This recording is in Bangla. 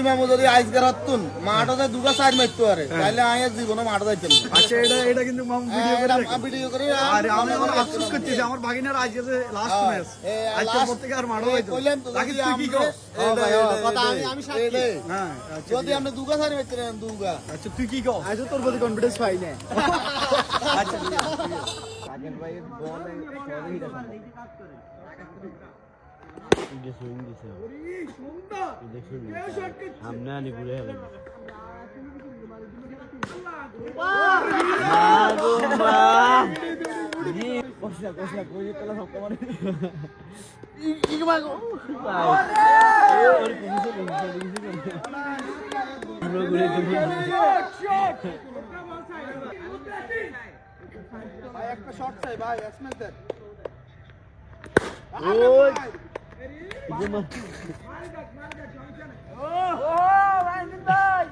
মামু যদি আইস গারাতুন মাঠে দুগা সাইড মারতে পারে তাহলে আয়া জীবনে মাঠে যাইতাম না। আচ্ছা এটা কিন্তু মামু ভিডিও করে আর আমি এখন আফসোস করতেছি আমার ভাগিনার আজকে যে লাস্ট ম্যাচ আজকে প্রত্যেক আর মারো হইতো কইলাম তো তাকে তুই কি কর কথা আমি সাক্ষী হ্যাঁ আচ্ছা যদি আপনি দুগা সাইড মারতে দেন দুগা আচ্ছা তুই কি কর আজ তোর প্রতি কনফিডেন্স পাই না। আচ্ছা ঠিক আছে আগের ভাইয়ের বলে সহজে হিটা সম্ভব। हमने आने बुरे हैं কষলা কষলা কই তোলা সব কমার ভাই একটা শট চাই ভাই ব্যাটসম্যান দেন ও ভাই ভাই